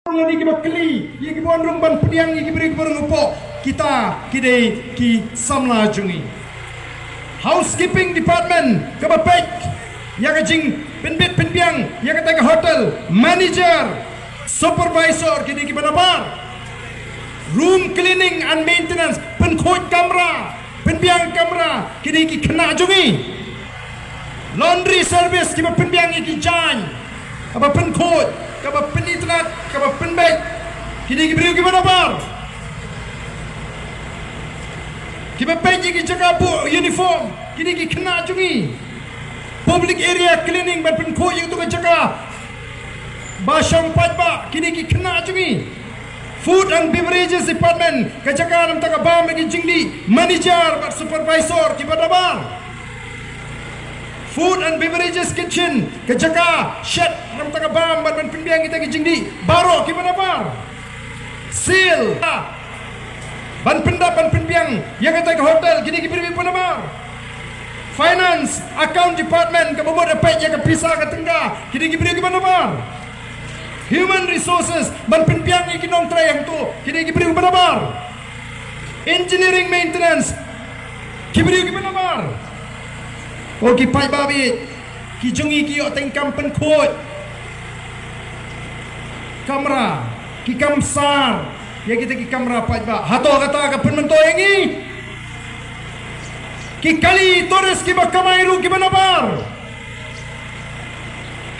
Yang kita keli, yang kita andung ban pediang, yang kita beri berengupok kita kini ki samla jungi. Housekeeping department kebapek, yang kajing penbit penbiang, yang kata hotel manager, supervisor kini kita nabar. Room cleaning and maintenance, penkot kamera, penbiang kamera kini kita kena jungi. Laundry service kita penbiang kita jan, apa penkot. Kaba penitrat, kaba penbek, kini kiberiu gimana bar? Kiba penji ki jaga bu uniform, kini ki kena jungi. Public area cleaning ban penko yang tu jaga. Basang padba, kini ki kena jungi. Food and beverages department, kajaga nam taka bam lagi jingdi. Manager, supervisor, kiba dabar. Food and beverages kitchen kejaga shed nam taka bam ban penbiang kita kijing di baro gimana bar seal ban pendap ban penbiang yang kata ke hotel kini kibiri pada bar finance account department ke bomod apek yang ke pisah ke tengah kini kibiri gimana bar human resources ban penbiang yang kinong tray yang tu kini kibiri pada bar engineering maintenance kibiri gimana bar oh ki pai babi ki jungi ki yo tengkam penkot kamera ki kamsar ya kita ki kamera pai ba hato kata ka penmento yangi ki kali torres ki bakamairu ki banabar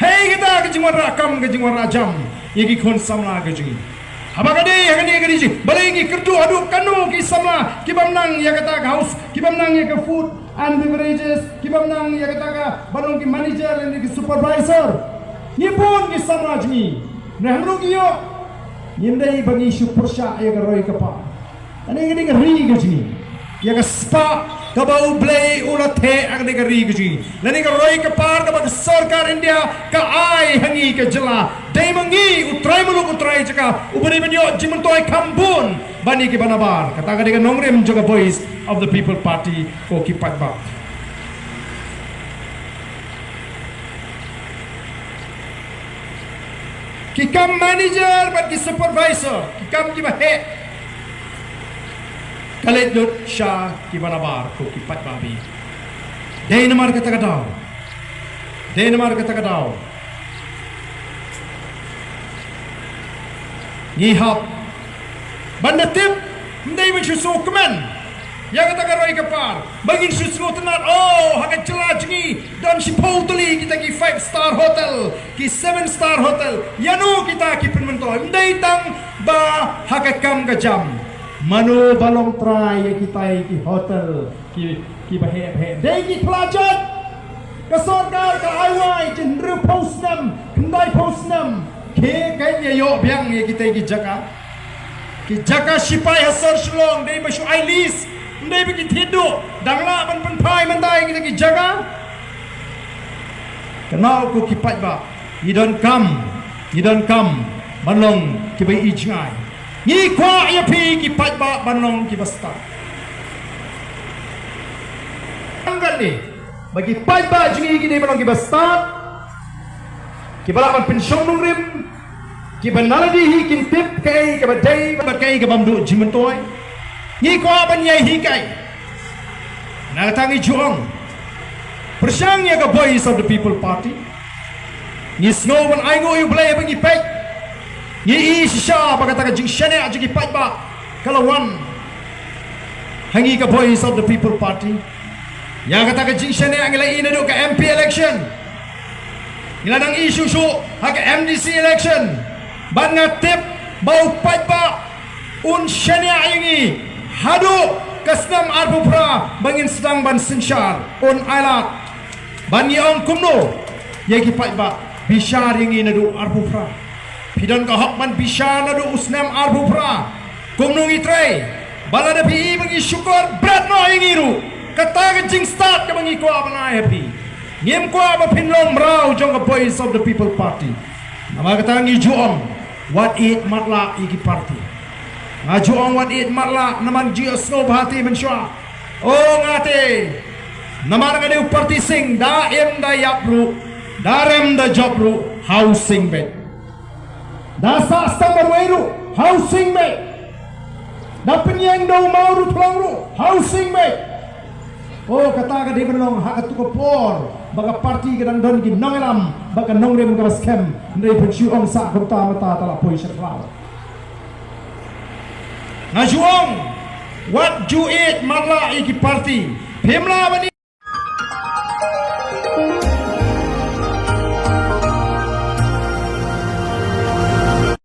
hey kita ke jingwara kam ke jingwara jam ya ki kon samla ke jungi abagade hagani gari ji balengi kerdu adu kanu ki samla ki bamnang ya kata ka house ki bamnang ya ka food and beverages kibam nang ya kata barong ki manager and ki supervisor ni pun ki samraj ni nahru ki yo yindai bagi supersha ya roi kapa ani ngini ri gji ya ka spa ka bau blay ula the agni ka ri gji lani ka roi kapa ka bag sarkar india ka ai hangi ka jela dai mangi utrai muluk utrai jaka ubani banyo jimentoi kambun bani ki banabar kata ka nongrem jaga voice of the People Party ko kipat ba kikam manager bat ki supervisor kikam ki ba he kalet dot sha ki banabar ko kipat ba bi dei namar kata daw ni hap banda tip ndai ben so kemen yang kata karoi kapar bangin susno tenat oh hakat celajngi dan si potli kita ki 5-star hotel ki 7-star hotel yanu kita ki penmento ndai tang ba hakat kam ka jam mano balong try kita ki hotel ki ba he dei ki pelajat ka sarkar ka aiwai jendru postnam kendai postnam ke kaya yo biang ya kita ki jaga sipai hasar shlong dei basu ailis ndai bagi tidu dangla ban penpai mandai kita ki jaga kenal ku kipat ba you don't come banong ki bai ijngai ni kwa ya pi kipat ba banong ki basta anggan ni bagi pai ba jingi ki dei banong ki basta ki balaman pensiun nungrim ki banaladi hi kin tip kai ke badai bakai ke bamdu jimentoi ni ko ban yai hikai na tangi juang persang ya ka voice of the People Party ni snow ban ai ngo yu blay bangi pai ni isha bagata ka jing shane a jigi pai ba kalawan hangi ka voice of the People Party ya kata ka jing shane ang lai ina do ka MP election niladang issue so ha ka MDC election ban ngatip bau pai ba un shane ayingi hadu kasnam arbupra bangin sedang ban sinsyar on ailat ban yong kumno yegi pai ba bishar yang ina do arbupra pidan ka hak ban bishar na do usnam arbupra kumno ngitre balada pi bagi syukur berat no yang iru kata ka jing start ka bangi ko abana happy ngem ko ba pinlong mrau jong ka voice of the People Party nama kata ngi juong what it matla igi party ngajuang wat it marla naman jio snow hati mensua oh ngate naman ngade party sing da em da yapru darem da jobru housing bed Dasa stambar wairu housing mate. Dapat yang dau mau ru tulang ru housing mate. Oh kata ka di menong hak tu ko por baga parti ka dan don ki nongelam baga nongrem ka scam ndai pensiu ong sa ko ta mata tala poi serklau. Ngajuang what you eat marla iki parti. Pemla bani